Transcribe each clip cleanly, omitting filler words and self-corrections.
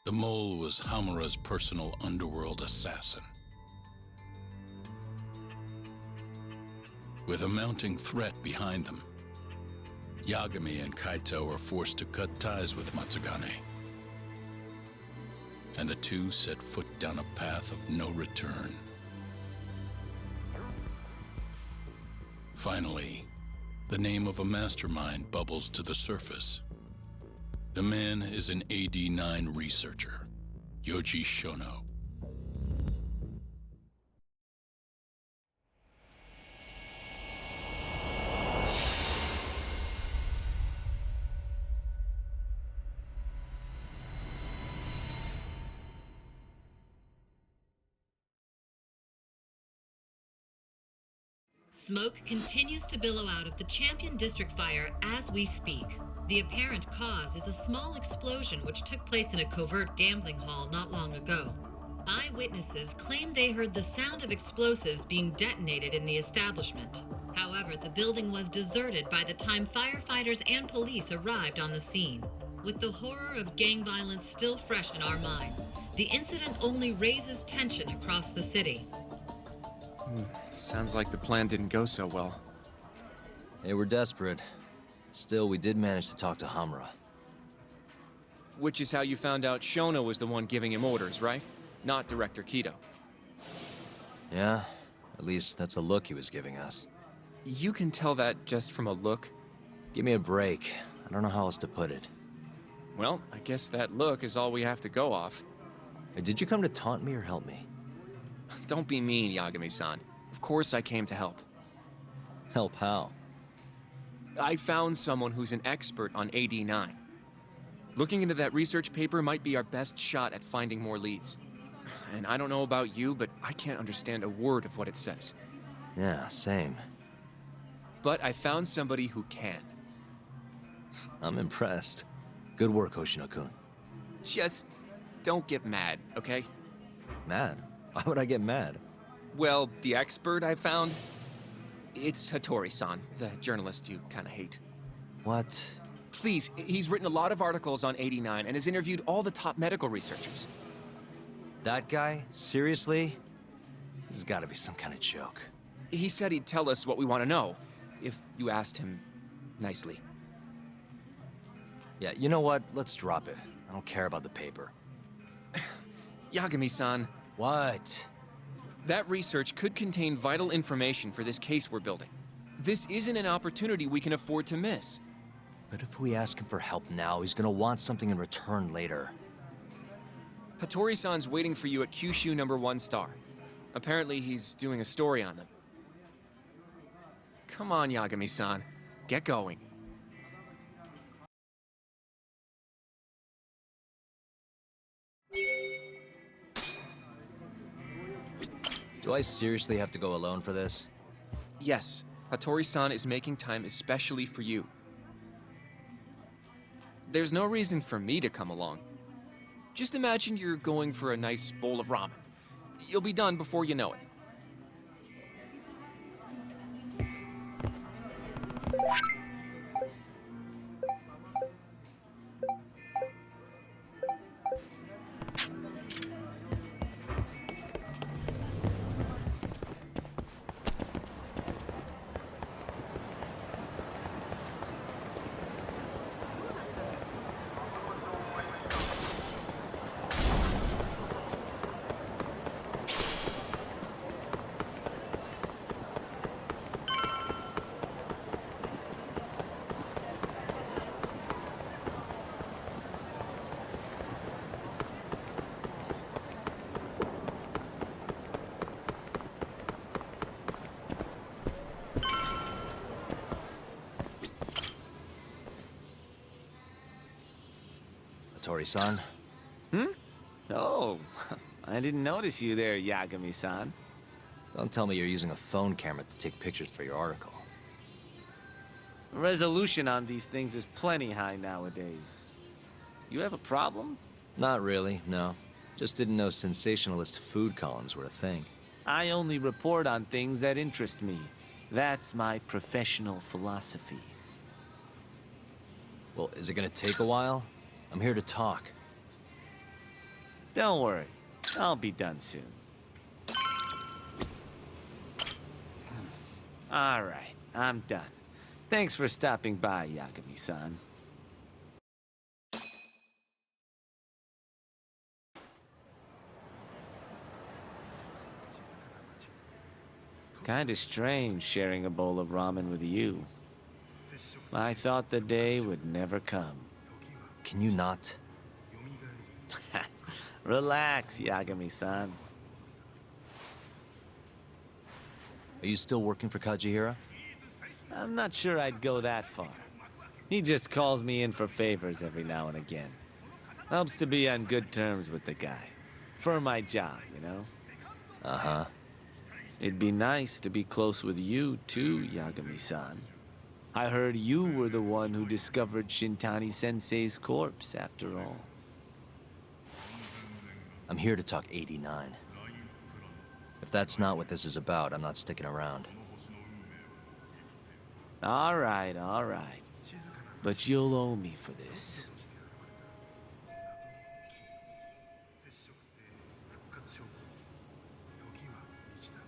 The mole was Hamura's personal underworld assassin. With a mounting threat behind them, Yagami and Kaito were forced to cut ties with Matsugane. And the two set foot down a path of no return. Finally, the name of a mastermind bubbles to the surface. The man is an AD-9 researcher, Yoji Shono. Smoke continues to billow out of the Champion District fire as we speak. The apparent cause is a small explosion which took place in a covert gambling hall not long ago. Eyewitnesses claim they heard the sound of explosives being detonated in the establishment. However, the building was deserted by the time firefighters and police arrived on the scene. With the horror of gang violence still fresh in our minds, the incident only raises tension across the city. Sounds like the plan didn't go so well. They were desperate. Still, we did manage to talk to Hamura. Which is how you found out Shono was the one giving him orders, right? Not Director Kido. Yeah, at least that's a look he was giving us. You can tell that just from a look? Give me a break. I don't know how else to put it. Well, I guess that look is all we have to go off. Hey, did you come to taunt me or help me? Don't be mean, Yagami-san. Of course I came to help. Help how? I found someone who's an expert on AD-9. Looking into that research paper might be our best shot at finding more leads. And I don't know about you, but I can't understand a word of what it says. Yeah, same. But I found somebody who can. I'm impressed. Good work, Hoshino-kun. Just don't get mad, okay? Mad? Why would I get mad? Well, the expert I found, it's Hattori-san, the journalist you kind of hate. What? Please, he's written a lot of articles on 89 and has interviewed all the top medical researchers. That guy? Seriously? This has got to be some kind of joke. He said he'd tell us what we want to know, if you asked him nicely. Yeah, you know what? Let's drop it. I don't care about the paper. Yagami-san. What? That research could contain vital information for this case we're building. This isn't an opportunity we can afford to miss. But if we ask him for help now, he's gonna want something in return later. Hattori-san's waiting for you at Kyushu #1 star. Apparently he's doing a story on them. Come on, Yagami-san. Get going. Do I seriously have to go alone for this? Yes, Hattori-san is making time especially for you. There's no reason for me to come along. Just imagine you're going for a nice bowl of ramen. You'll be done before you know it. Hattori-san? Oh, I didn't notice you there, Yagami-san. Don't tell me you're using a phone camera to take pictures for your article. Resolution on these things is plenty high nowadays. You have a problem? Not really, no. Just didn't know sensationalist food columns were a thing. I only report on things that interest me. That's my professional philosophy. Well, is it gonna take a while? I'm here to talk. Don't worry, I'll be done soon. All right, I'm done. Thanks for stopping by, Yagami-san. Kinda strange sharing a bowl of ramen with you. I thought the day would never come. Can you not? Relax, Yagami-san. Are you still working for Kajihira? I'm not sure I'd go that far. He just calls me in for favors every now and again. Helps to be on good terms with the guy. For my job, you know? Uh-huh. It'd be nice to be close with you, too, Yagami-san. I heard you were the one who discovered Shintani-sensei's corpse, after all. I'm here to talk 89. If that's not what this is about, I'm not sticking around. All right. But you'll owe me for this.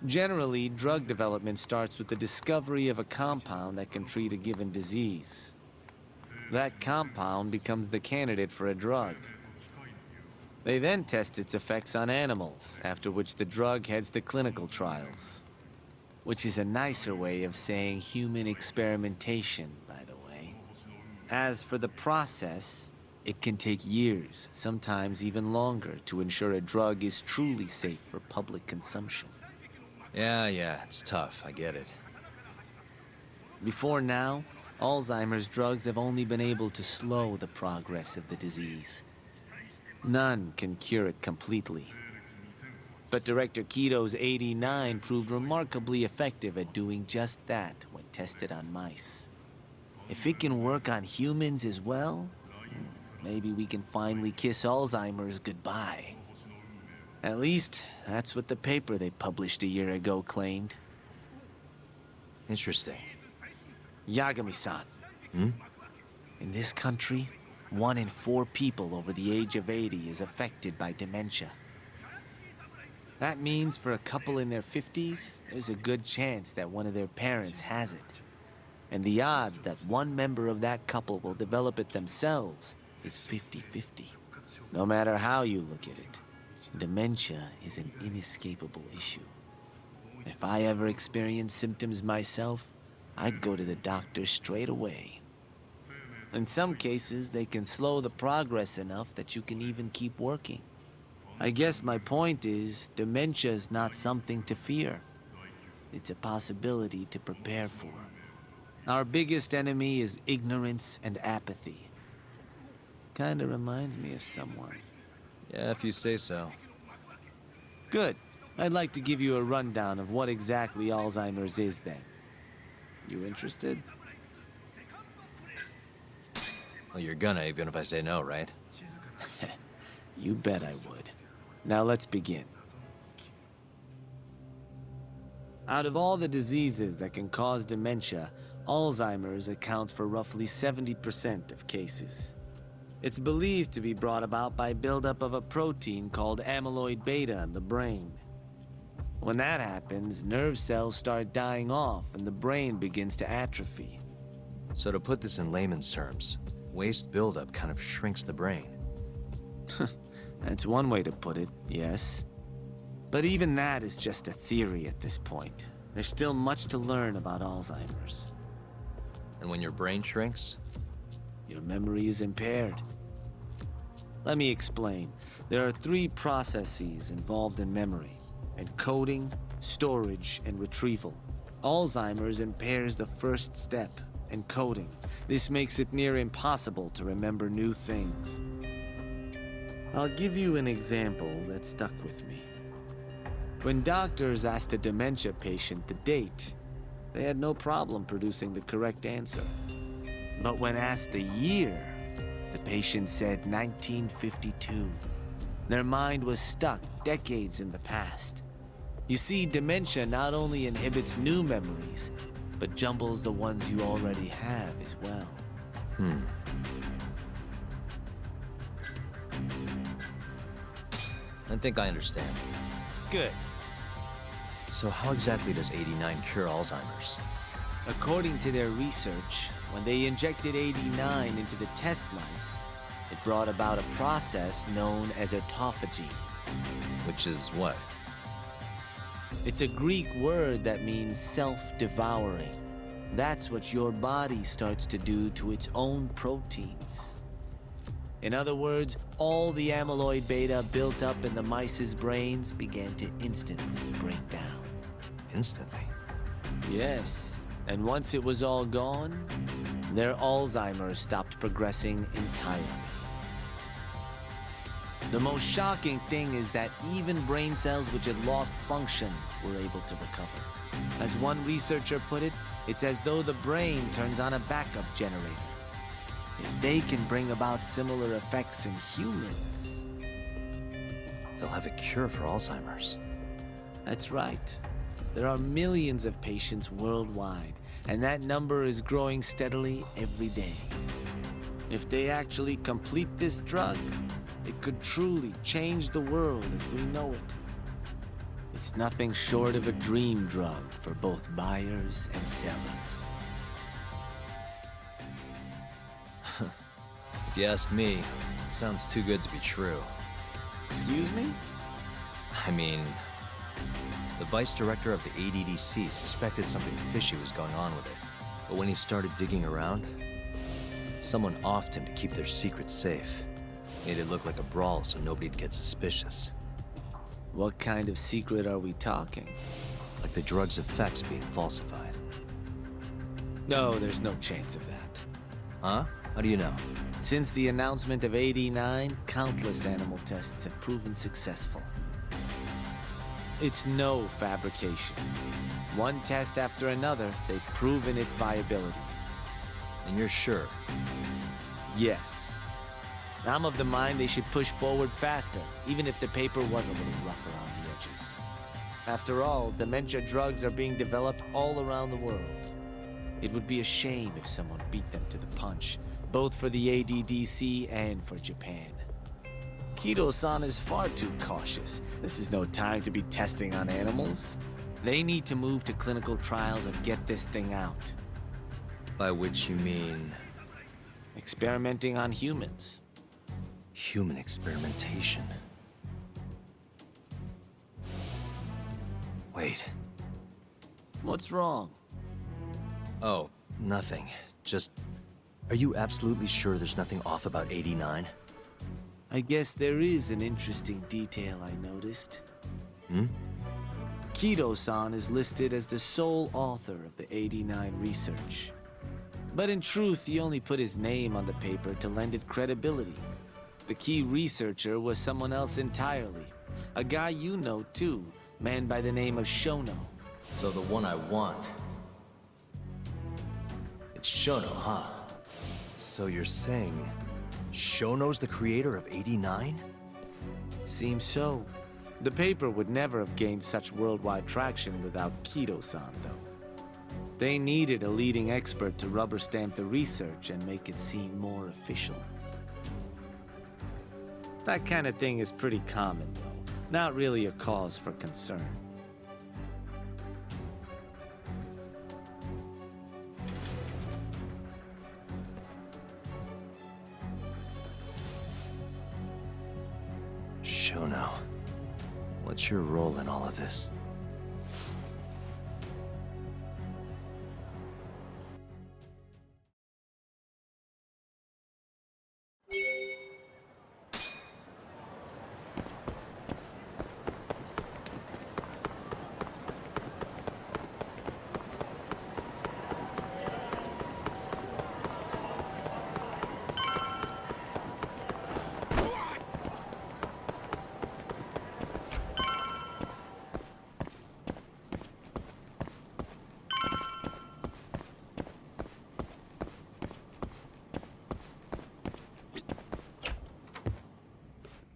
Generally, drug development starts with the discovery of a compound that can treat a given disease. That compound becomes the candidate for a drug. They then test its effects on animals, after which the drug heads to clinical trials. Which is a nicer way of saying human experimentation, by the way. As for the process, it can take years, sometimes even longer, to ensure a drug is truly safe for public consumption. Yeah, it's tough, I get it. Before now, Alzheimer's drugs have only been able to slow the progress of the disease. None can cure it completely. But Director Kito's 89 proved remarkably effective at doing just that when tested on mice. If it can work on humans as well, maybe we can finally kiss Alzheimer's goodbye. At least, that's what the paper they published a year ago claimed. Interesting. Yagami-san. Hmm? In this country, 1 in 4 people over the age of 80 is affected by dementia. That means for a couple in their 50s, there's a good chance that one of their parents has it. And the odds that one member of that couple will develop it themselves is 50-50. No matter how you look at it, dementia is an inescapable issue. If I ever experienced symptoms myself, I'd go to the doctor straight away. In some cases, they can slow the progress enough that you can even keep working. I guess my point is, dementia is not something to fear. It's a possibility to prepare for. Our biggest enemy is ignorance and apathy. Kinda reminds me of someone. Yeah, if you say so. Good. I'd like to give you a rundown of what exactly Alzheimer's is then. You interested? Well, you're gonna, even if I say no, right? You bet I would. Now let's begin. Out of all the diseases that can cause dementia, Alzheimer's accounts for roughly 70% of cases. It's believed to be brought about by buildup of a protein called amyloid beta in the brain. When that happens, nerve cells start dying off and the brain begins to atrophy. So to put this in layman's terms, waste buildup kind of shrinks the brain. That's one way to put it, yes. But even that is just a theory at this point. There's still much to learn about Alzheimer's. And when your brain shrinks? Your memory is impaired. Let me explain. There are 3 processes involved in memory: encoding, storage, and retrieval. Alzheimer's impairs the first step, encoding. This makes it near impossible to remember new things. I'll give you an example that stuck with me. When doctors asked a dementia patient the date, they had no problem producing the correct answer. But when asked the year, the patient said 1952. Their mind was stuck decades in the past. You see, dementia not only inhibits new memories, but jumbles the ones you already have as well. I think I understand. Good. So how exactly does 89 cure Alzheimer's? According to their research, when they injected 89 into the test mice, it brought about a process known as autophagy. Which is what? It's a Greek word that means self-devouring. That's what your body starts to do to its own proteins. In other words, all the amyloid beta built up in the mice's brains began to instantly break down. Instantly? Yes, and once it was all gone, their Alzheimer's stopped progressing entirely. The most shocking thing is that even brain cells which had lost function were able to recover. As one researcher put it, it's as though the brain turns on a backup generator. If they can bring about similar effects in humans... They'll have a cure for Alzheimer's. That's right. There are millions of patients worldwide, and that number is growing steadily every day. If they actually complete this drug, it could truly change the world as we know it. It's nothing short of a dream drug for both buyers and sellers. If you ask me, it sounds too good to be true. Excuse me? I mean, the vice director of the ADDC suspected something fishy was going on with it. But when he started digging around, someone offed him to keep their secret safe. Made it look like a brawl so nobody'd get suspicious. What kind of secret are we talking? Like the drug's effects being falsified. No, there's no chance of that. Huh? How do you know? Since the announcement of 89, countless animal tests have proven successful. It's no fabrication. One test after another, they've proven its viability. And you're sure? Yes. I'm of the mind they should push forward faster, even if the paper was a little rough around the edges. After all, dementia drugs are being developed all around the world. It would be a shame if someone beat them to the punch, both for the ADDC and for Japan. Kido-san is far too cautious. This is no time to be testing on animals. They need to move to clinical trials and get this thing out. By which you mean... Experimenting on humans. human experimentation. Wait. What's wrong? Oh, nothing. Just... Are you absolutely sure there's nothing off about 89? I guess there is an interesting detail I noticed. Kido-san is listed as the sole author of the 89 research. But in truth, he only put his name on the paper to lend it credibility. The key researcher was someone else entirely. A guy you know too, man by the name of Shono. So the one I want... It's Shono, huh? So you're saying... Shono's the creator of 89? Seems so. The paper would never have gained such worldwide traction without Kido-san, though. They needed a leading expert to rubber stamp the research and make it seem more official. That kind of thing is pretty common, though. Not really a cause for concern. Shono, what's your role in all of this?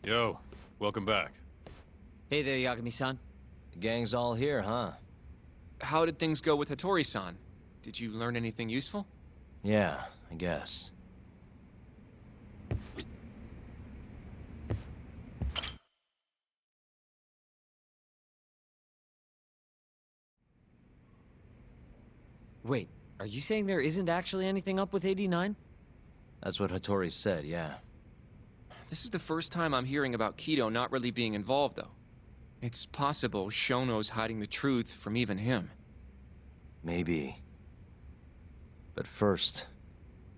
Yo, welcome back. Hey there, Yagami-san. The gang's all here, huh? How did things go with Hattori-san? Did you learn anything useful? Yeah, I guess. Wait, are you saying there isn't actually anything up with 89? That's what Hattori said, yeah. This is the first time I'm hearing about Kido not really being involved, though. It's possible Shono's hiding the truth from even him. Maybe. But first,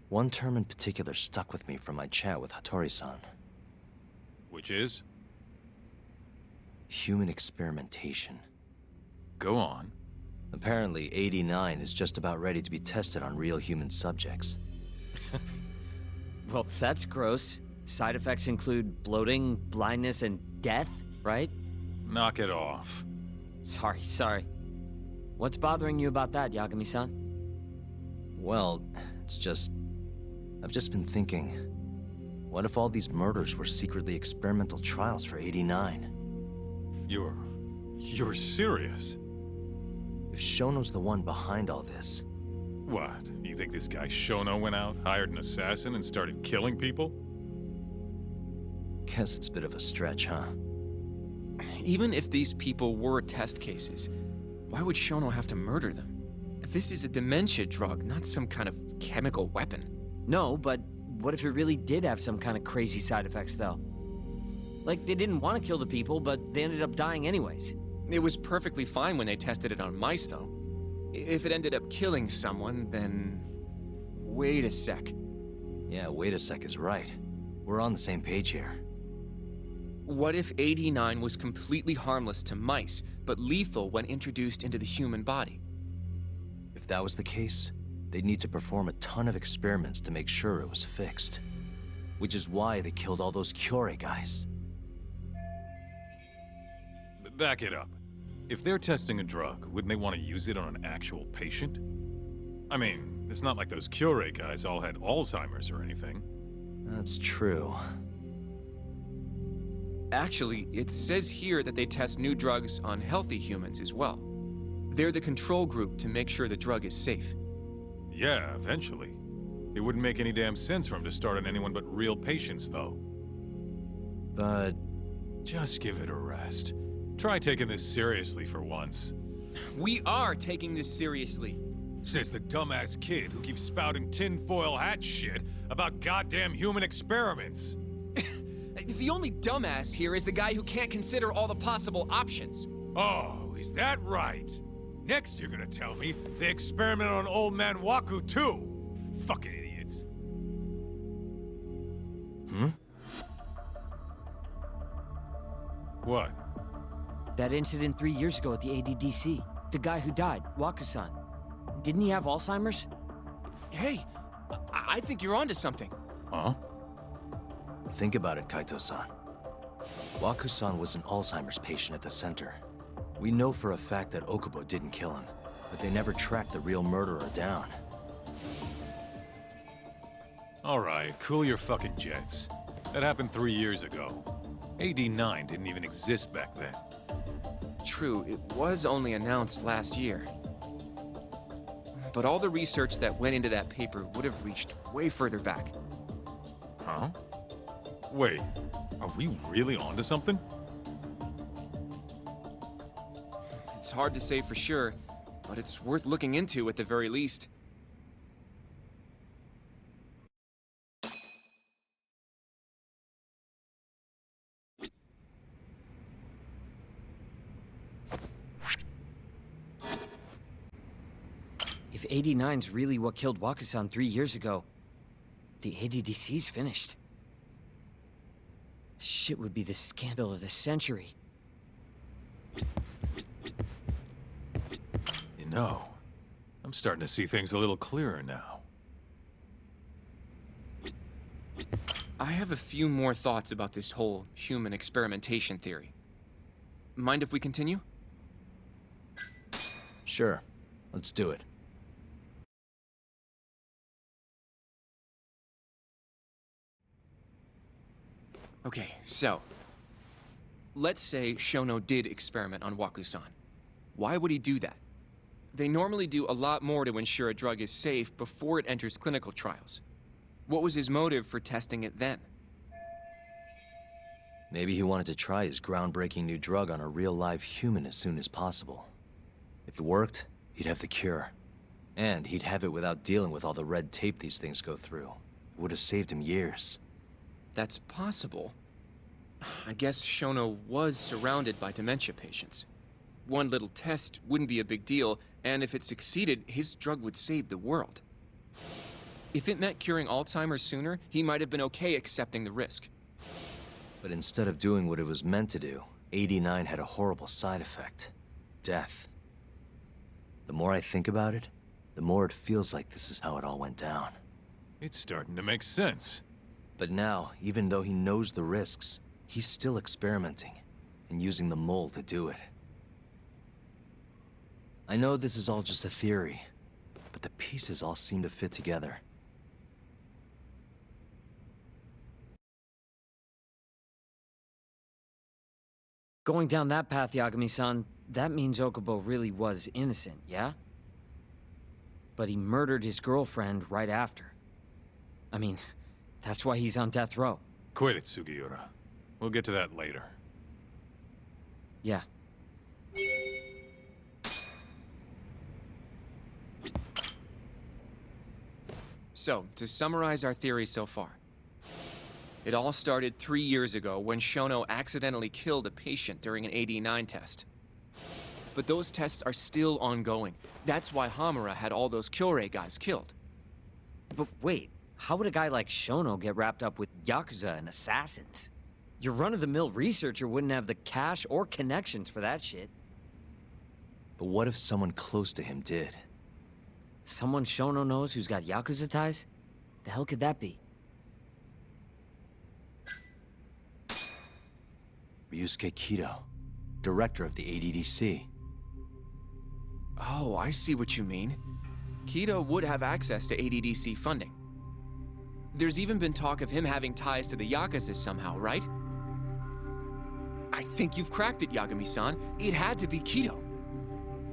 one term in particular stuck with me from my chat with Hattori-san. Which is? Human experimentation. Go on. Apparently, 89 is just about ready to be tested on real human subjects. Well, that's gross. Side effects include bloating, blindness, and death, right? Knock it off. Sorry. What's bothering you about that, Yagami-san? Well, it's just... I've just been thinking... What if all these murders were secretly experimental trials for 89? You're serious? If Shono's the one behind all this... What? You think this guy Shono went out, hired an assassin, and started killing people? Guess it's a bit of a stretch, huh? Even if these people were test cases, why would Shono have to murder them? This is a dementia drug, not some kind of chemical weapon. No, but what if it really did have some kind of crazy side effects, though? Like, they didn't want to kill the people, but they ended up dying anyways. It was perfectly fine when they tested it on mice, though. If it ended up killing someone, then... Wait a sec. Yeah, wait a sec is right. We're on the same page here. What if 89 was completely harmless to mice, but lethal when introduced into the human body? If that was the case, they'd need to perform a ton of experiments to make sure it was fixed. Which is why they killed all those Kyorei guys. Back it up. If they're testing a drug, wouldn't they want to use it on an actual patient? I mean, it's not like those Kyorei guys all had Alzheimer's or anything. That's true. Actually, it says here that they test new drugs on healthy humans as well. They're the control group to make sure the drug is safe. Yeah, eventually. It wouldn't make any damn sense for him to start on anyone but real patients, though. But... Just give it a rest. Try taking this seriously for once. We are taking this seriously. Says the dumbass kid who keeps spouting tinfoil hat shit about goddamn human experiments. The only dumbass here is the guy who can't consider all the possible options. Oh, is that right? Next you're gonna tell me they experimented on old man Waku too. Fucking idiots. What? That incident 3 years ago at the ADDC. The guy who died, Waku-san. Didn't he have Alzheimer's? Hey, I think you're onto something. Huh? Think about it, Kaito-san. Waku-san was an Alzheimer's patient at the center. We know for a fact that Okubo didn't kill him, but they never tracked the real murderer down. Alright, cool your fucking jets. That happened 3 years ago. AD9 didn't even exist back then. True, it was only announced last year. But all the research that went into that paper would have reached way further back. Huh? Wait, are we really onto something? It's hard to say for sure, but it's worth looking into at the very least. If 89's really what killed Waku-san 3 years ago, the ADDC's finished. Shit would be the scandal of the century. You know, I'm starting to see things a little clearer now. I have a few more thoughts about this whole human experimentation theory. Mind if we continue? Sure, let's do it. Okay, so... let's say Shono did experiment on Waku-san. Why would he do that? They normally do a lot more to ensure a drug is safe before it enters clinical trials. What was his motive for testing it then? Maybe he wanted to try his groundbreaking new drug on a real live human as soon as possible. If it worked, he'd have the cure. And he'd have it without dealing with all the red tape these things go through. It would have saved him years. That's possible. I guess Shono was surrounded by dementia patients. One little test wouldn't be a big deal, and if it succeeded, his drug would save the world. If it meant curing Alzheimer's sooner, he might have been okay accepting the risk. But instead of doing what it was meant to do, 89 had a horrible side effect. Death. The more I think about it, the more it feels like this is how it all went down. It's starting to make sense. But now, even though he knows the risks, he's still experimenting, and using the mole to do it. I know this is all just a theory, but the pieces all seem to fit together. Going down that path, Yagami-san, that means Okubo really was innocent, yeah? But he murdered his girlfriend right after. I mean, that's why he's on death row. Quit it, Sugiura. We'll get to that later. Yeah. So, to summarize our theory so far. It all started 3 years ago when Shono accidentally killed a patient during an AD9 test. But those tests are still ongoing. That's why Hamura had all those Kyorei guys killed. But wait, how would a guy like Shono get wrapped up with Yakuza and assassins? Your run-of-the-mill researcher wouldn't have the cash or connections for that shit. But what if someone close to him did? Someone Shono knows who's got Yakuza ties? The hell could that be? Ryusuke Kido, director of the ADDC. Oh, I see what you mean. Kido would have access to ADDC funding. There's even been talk of him having ties to the Yakuza somehow, right? I think you've cracked it, Yagami-san. It had to be Kido.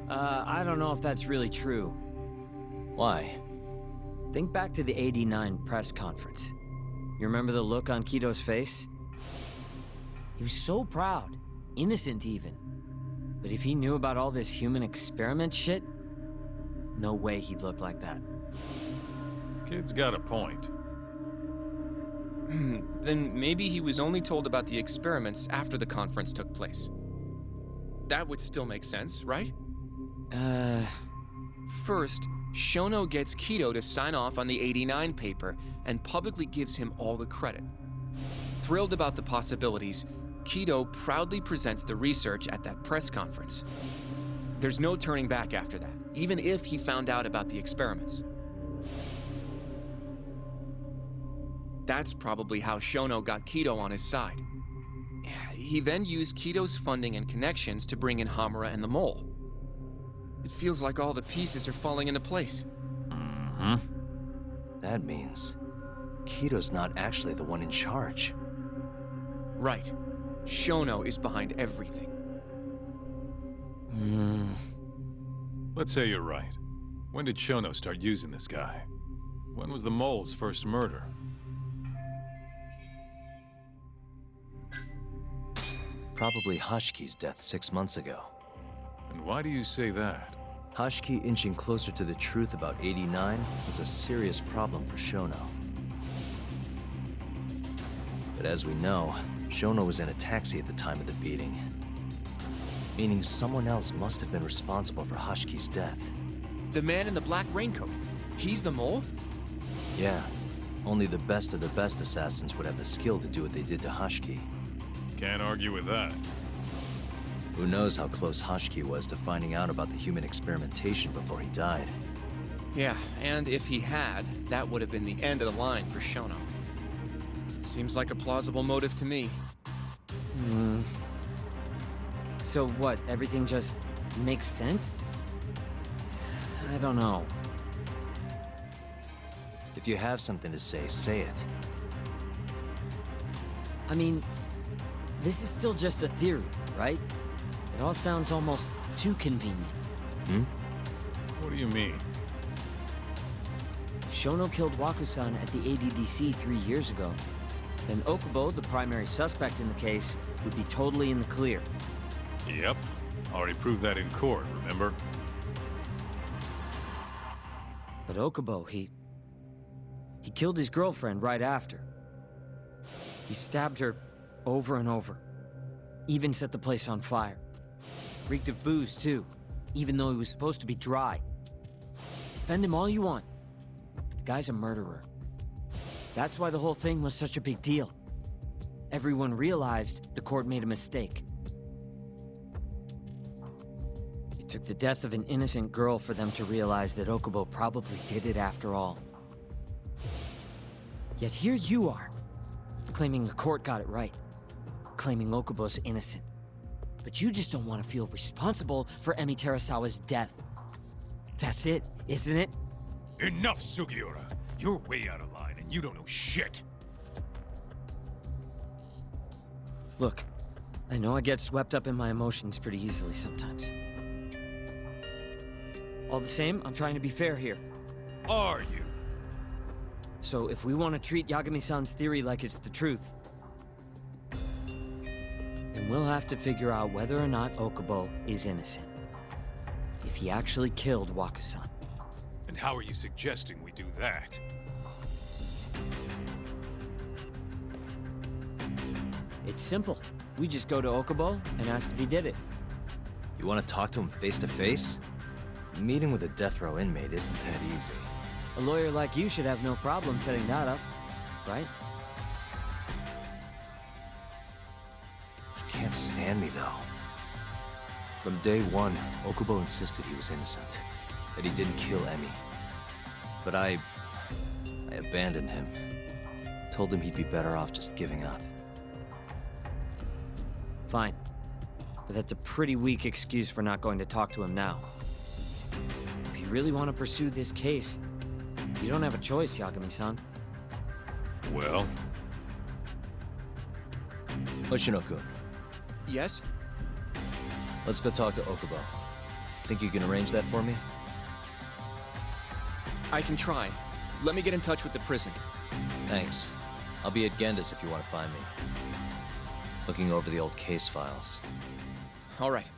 I don't know if that's really true. Why? Think back to the '89 press conference. You remember the look on Kido's face? He was so proud, innocent even. But if he knew about all this human experiment shit, no way he'd look like that. Kid's got a point. Then maybe he was only told about the experiments after the conference took place. That would still make sense, right? First, Shono gets Kido to sign off on the '89 paper and publicly gives him all the credit. Thrilled about the possibilities, Kido proudly presents the research at that press conference. There's no turning back after that, even if he found out about the experiments. That's probably how Shono got Kido on his side. He then used Kido's funding and connections to bring in Hamura and the Mole. It feels like all the pieces are falling into place. Mm-hmm. That means Kido's not actually the one in charge. Right. Shono is behind everything. Let's say you're right. When did Shono start using this guy? When was the mole's first murder? Probably Hashki's death 6 months ago. And why do you say that? Hashki inching closer to the truth about 89 was a serious problem for Shono. But as we know, Shono was in a taxi at the time of the beating. Meaning someone else must have been responsible for Hashki's death. The man in the black raincoat. He's the Mole? Yeah. Only the best of the best assassins would have the skill to do what they did to Hashki. Can't argue with that. Who knows how close Hashki was to finding out about the human experimentation before he died. Yeah, and if he had, that would have been the end of the line for Shono. Seems like a plausible motive to me. So what, everything just makes sense? I don't know. If you have something to say it. I mean, this is still just a theory, right? It all sounds almost too convenient. What do you mean? If Shono killed Waku-san at the ADDC 3 years ago, then Okubo, the primary suspect in the case, would be totally in the clear. Yep. Already proved that in court, remember? Okubo, he killed his girlfriend right after. He stabbed her over and over. Even set the place on fire. Reeked of booze, too, even though he was supposed to be dry. Defend him all you want, but the guy's a murderer. That's why the whole thing was such a big deal. Everyone realized the court made a mistake. It took the death of an innocent girl for them to realize that Okubo probably did it after all. Yet here you are, claiming the court got it right, claiming Okubo's innocent. But you just don't want to feel responsible for Emi Terasawa's death. That's it, isn't it? Enough, Sugiura! You're way out of line, and you don't know shit! Look, I know I get swept up in my emotions pretty easily sometimes. All the same, I'm trying to be fair here. Are you? So if we want to treat Yagami-san's theory like it's the truth, then we'll have to figure out whether or not Okubo is innocent. If he actually killed Waka-san. And how are you suggesting we do that? It's simple. We just go to Okubo and ask if he did it. You want to talk to him face to face? Meeting with a death row inmate isn't that easy. A lawyer like you should have no problem setting that up, right? He can't stand me, though. From day one, Okubo insisted he was innocent, that he didn't kill Emi. But I abandoned him. Told him he'd be better off just giving up. Fine. But that's a pretty weak excuse for not going to talk to him now. If you really want to pursue this case, you don't have a choice, Yagami-san. Well? Hoshino-kun, Yes? let's go talk to Okubo. Think you can arrange that for me? I can try. Let me get in touch with the prison. Thanks. I'll be at Genda's if you want to find me. Looking over the old case files. All right.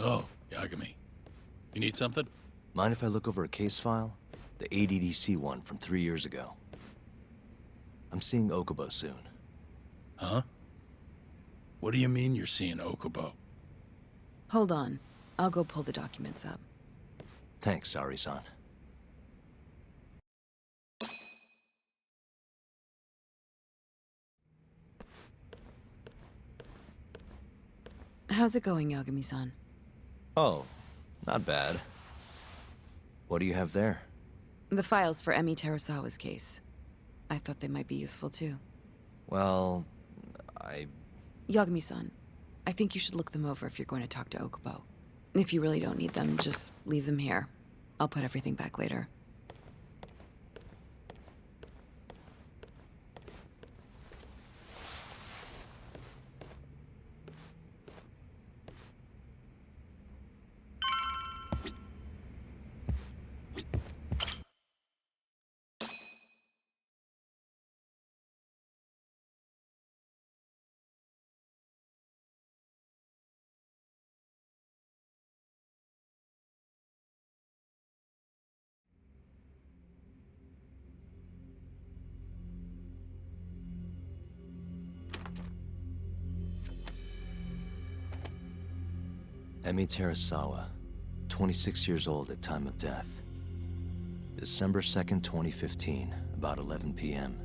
Oh, Yagami. You need something? Mind if I look over a case file? The ADDC one from 3 years ago. I'm seeing Okubo soon. Huh? What do you mean you're seeing Okubo? Hold on. I'll go pull the documents up. Thanks, Ari-san. How's it going, Yagami-san? Oh, not bad. What do you have there? The files for Emi Terasawa's case. I thought they might be useful too. Well, Yagami-san, I think you should look them over if you're going to talk to Okubo. If you really don't need them, just leave them here. I'll put everything back later. Emi Terasawa, 26 years old at time of death. December 2nd, 2015, about 11 p.m.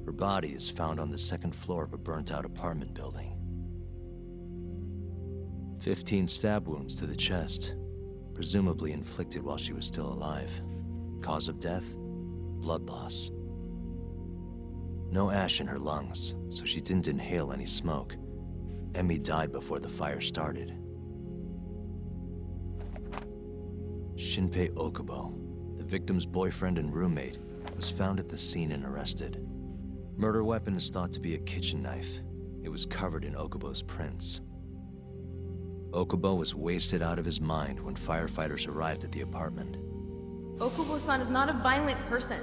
Her body is found on the second floor of a burnt-out apartment building. 15 stab wounds to the chest, presumably inflicted while she was still alive. Cause of death? Blood loss. No ash in her lungs, so she didn't inhale any smoke. Emi died before the fire started. Shinpei Okubo, the victim's boyfriend and roommate, was found at the scene and arrested. Murder weapon is thought to be a kitchen knife. It was covered in Okubo's prints. Okubo was wasted out of his mind when firefighters arrived at the apartment. Okubo-san is not a violent person.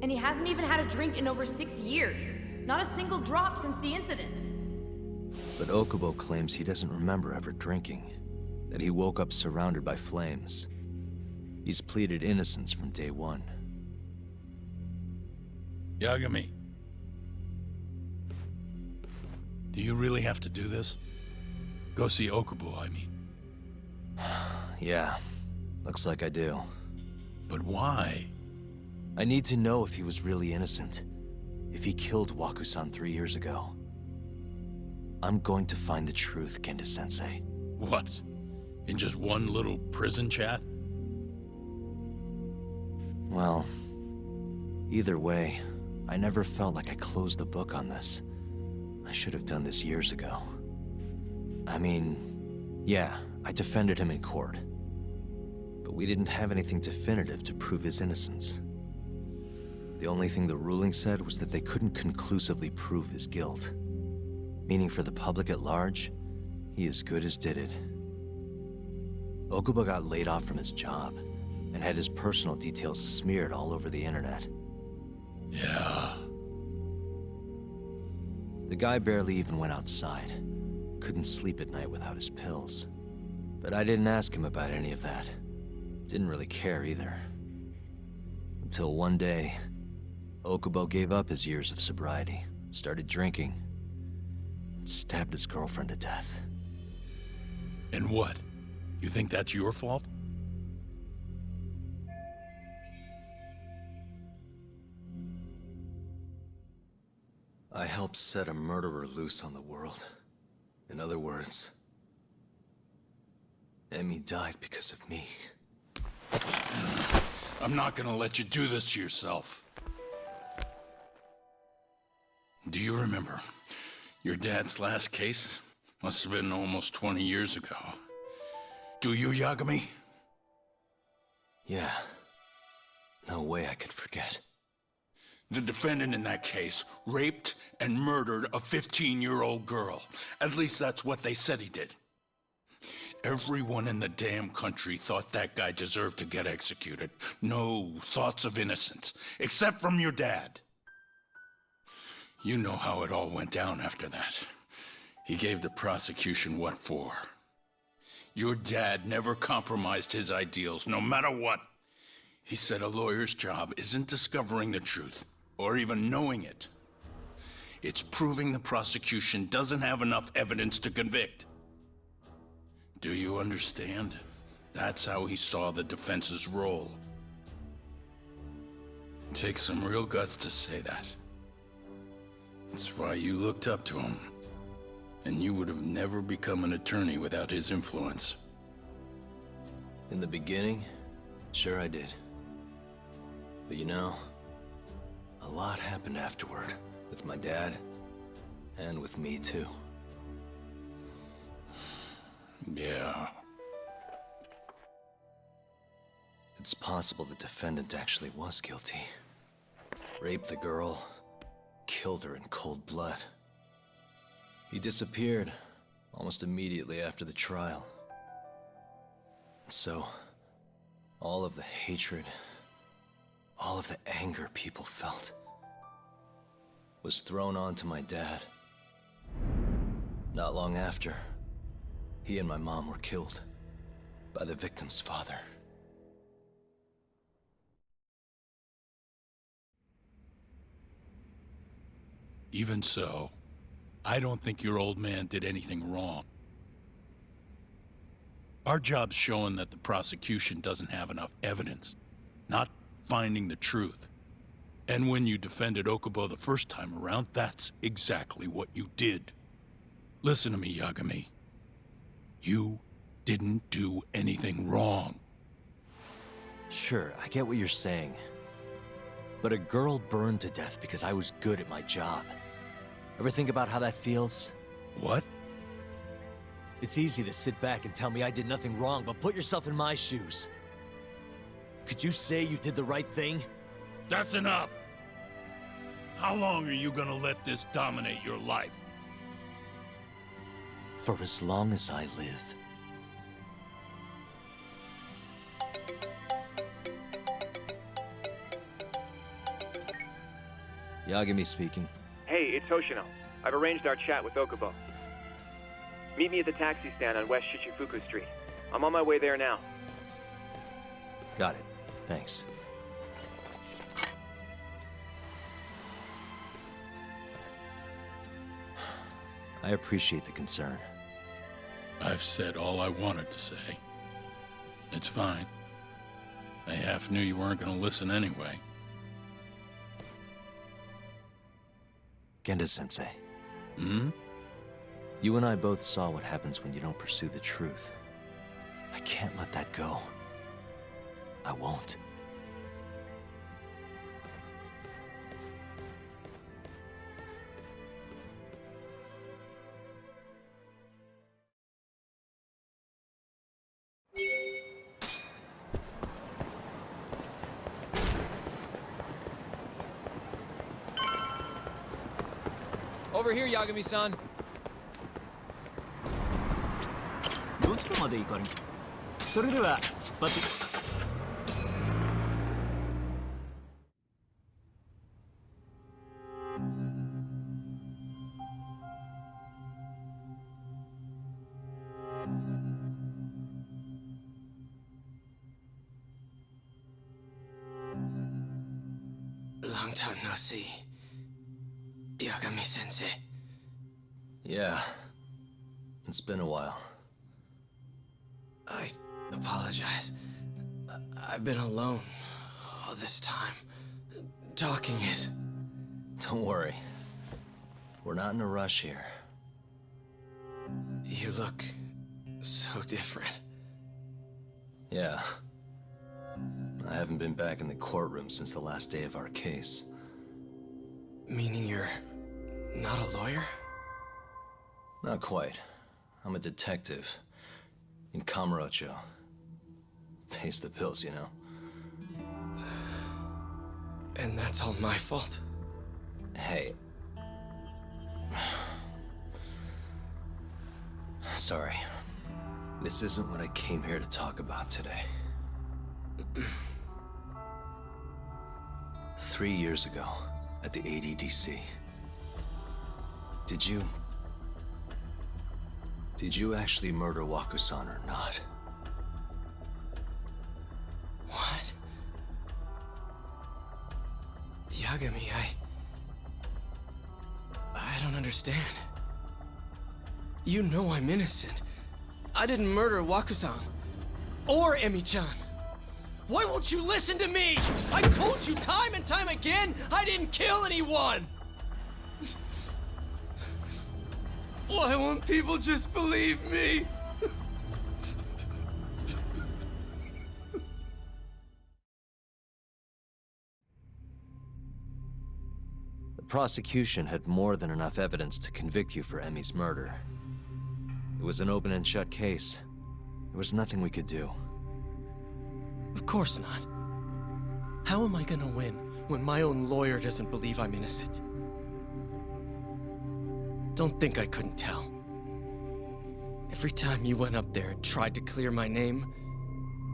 And he hasn't even had a drink in over 6 years. Not a single drop since the incident. But Okubo claims he doesn't remember ever drinking, that he woke up surrounded by flames. He's pleaded innocence from day one. Yagami. Do you really have to do this? Go see Okubo, I mean. Yeah, looks like I do. But why? I need to know if he was really innocent. If he killed Waku-san 3 years ago. I'm going to find the truth, Kenta-sensei. What? In just one little prison chat? Well, either way, I never felt like I closed the book on this. I should have done this years ago. I mean, yeah, I defended him in court. But we didn't have anything definitive to prove his innocence. The only thing the ruling said was that they couldn't conclusively prove his guilt. Meaning for the public at large, he as good as did it. Okubo got laid off from his job, and had his personal details smeared all over the internet. Yeah. The guy barely even went outside. Couldn't sleep at night without his pills. But I didn't ask him about any of that. Didn't really care either. Until one day, Okubo gave up his years of sobriety, started drinking, and stabbed his girlfriend to death. And what? You think that's your fault? I helped set a murderer loose on the world. In other words, Emi died because of me. I'm not gonna let you do this to yourself. Do you remember your dad's last case? Must have been almost 20 years ago. Do you, Yagami? Yeah. No way I could forget. The defendant in that case raped and murdered a 15-year-old girl. At least that's what they said he did. Everyone in the damn country thought that guy deserved to get executed. No thoughts of innocence, except from your dad. You know how it all went down after that. He gave the prosecution what for. Your dad never compromised his ideals, no matter what. He said a lawyer's job isn't discovering the truth, or even knowing it. It's proving the prosecution doesn't have enough evidence to convict. Do you understand? That's how he saw the defense's role. It takes some real guts to say that. That's why you looked up to him. And you would have never become an attorney without his influence. In the beginning, sure I did. But you know, a lot happened afterward, with my dad, and with me too. Yeah. It's possible the defendant actually was guilty. Raped the girl, killed her in cold blood. He disappeared almost immediately after the trial. So, all of the hatred, all of the anger people felt was thrown onto my dad. Not long after, he and my mom were killed by the victim's father. Even so, I don't think your old man did anything wrong. Our job's showing that the prosecution doesn't have enough evidence, not finding the truth. And when you defended Okubo the first time around, that's exactly what you did. Listen to me, Yagami. You didn't do anything wrong. Sure, I get what you're saying. But a girl burned to death because I was good at my job. Ever think about how that feels? What? It's easy to sit back and tell me I did nothing wrong, but put yourself in my shoes. Could you say you did the right thing? That's enough! How long are you gonna let this dominate your life? For as long as I live. Yagami speaking. Hey, it's Hoshino. I've arranged our chat with Okubo. Meet me at the taxi stand on West Shichifuku Street. I'm on my way there now. Got it. Thanks. I appreciate the concern. I've said all I wanted to say. It's fine. I half knew you weren't gonna listen anyway. Genda-sensei. Hmm? You and I both saw what happens when you don't pursue the truth. I can't let that go. I won't. Over here, Yagami-san. どちらまで行かれる？それでは出発。Long time no see. Yagami-sensei. Yeah. It's been a while. I apologize. I've been alone all this time. Talking is... Don't worry. We're not in a rush here. You look so different. Yeah. I haven't been back in the courtroom since the last day of our case. Meaning you're not a lawyer? Not quite. I'm a detective. In Kamurocho. Pays the bills, you know. And that's all my fault? Hey. Sorry. This isn't what I came here to talk about today. 3 years ago, at the ADDC. Did you actually murder Waku-san or not? What? Yagami, I don't understand. You know I'm innocent. I didn't murder Waku-san. Or Emi-chan. Why won't you listen to me? I've told you time and time again, I didn't kill anyone! Why won't people just believe me? The prosecution had more than enough evidence to convict you for Emi's murder. It was an open and shut case. There was nothing we could do. Of course not. How am I gonna win when my own lawyer doesn't believe I'm innocent? Don't think I couldn't tell. Every time you went up there and tried to clear my name,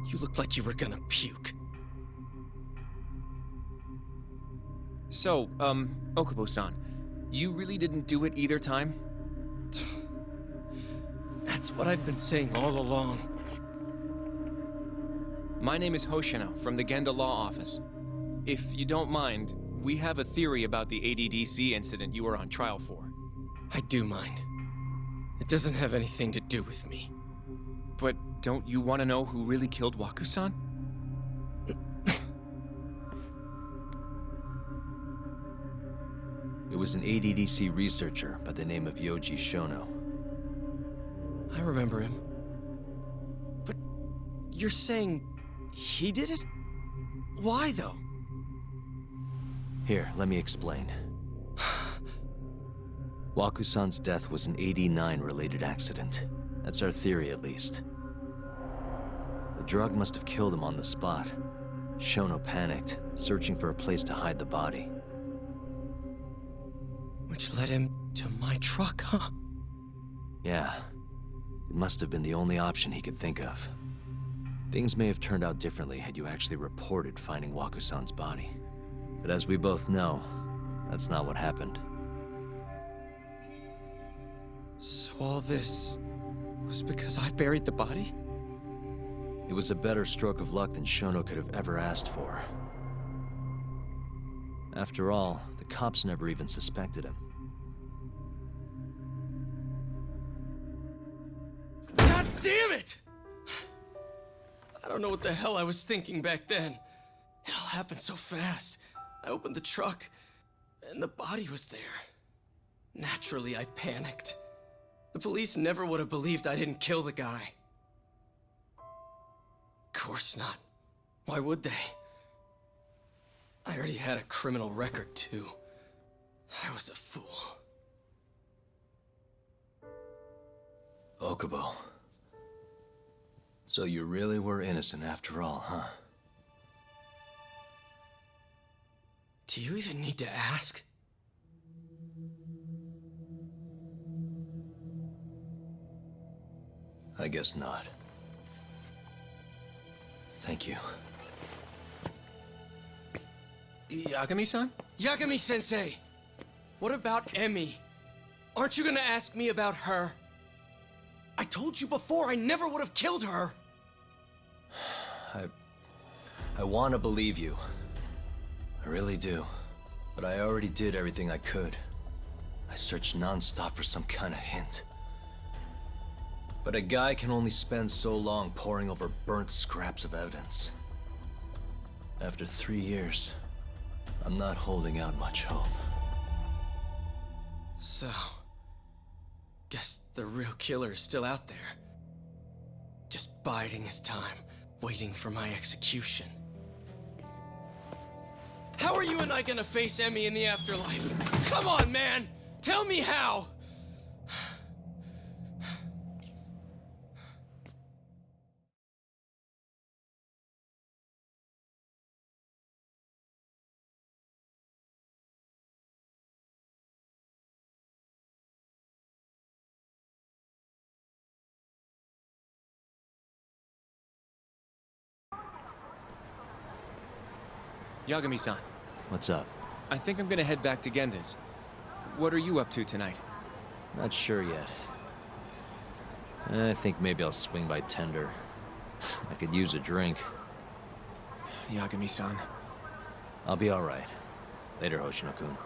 you looked like you were gonna puke. So, Okubo-san, you really didn't do it either time? That's what I've been saying all along. My name is Hoshino from the Genda Law Office. If you don't mind, we have a theory about the ADDC incident you were on trial for. I do mind. It doesn't have anything to do with me. But Don't you want to know who really killed Waku-san? It was an ADDC researcher by the name of Yoji Shono. I remember him. But you're saying he did it? Why, though? Here, let me explain. Waku-san's death was an 89-related accident. That's our theory, at least. The drug must have killed him on the spot. Shono panicked, searching for a place to hide the body. Which led him to my truck, huh? Yeah. It must have been the only option he could think of. Things may have turned out differently had you actually reported finding Waku-san's body. But as we both know, that's not what happened. So all this was because I buried the body? It was a better stroke of luck than Shono could have ever asked for. After all, the cops never even suspected him. God damn it! I don't know what the hell I was thinking back then. It all happened so fast. I opened the truck, and the body was there. Naturally, I panicked. The police never would have believed I didn't kill the guy. Of course not. Why would they? I already had a criminal record, too. I was a fool. Okubo. So you really were innocent after all, huh? Do you even need to ask? I guess not. Thank you. Yagami-san? Yagami-sensei! What about Emmy? Aren't you gonna ask me about her? I told you before I never would have killed her! I want to believe you. I really do. But I already did everything I could. I searched non-stop for some kind of hint. But a guy can only spend so long poring over burnt scraps of evidence. After 3 years, I'm not holding out much hope. So... guess the real killer is still out there. Just biding his time, waiting for my execution. How are you and I gonna face Emmy in the afterlife? Come on, man! Tell me how! Yagami-san. What's up? I think I'm gonna head back to Genda's. What are you up to tonight? Not sure yet. I think maybe I'll swing by Tender. I could use a drink. Yagami-san. I'll be all right. Later, Hoshino-kun.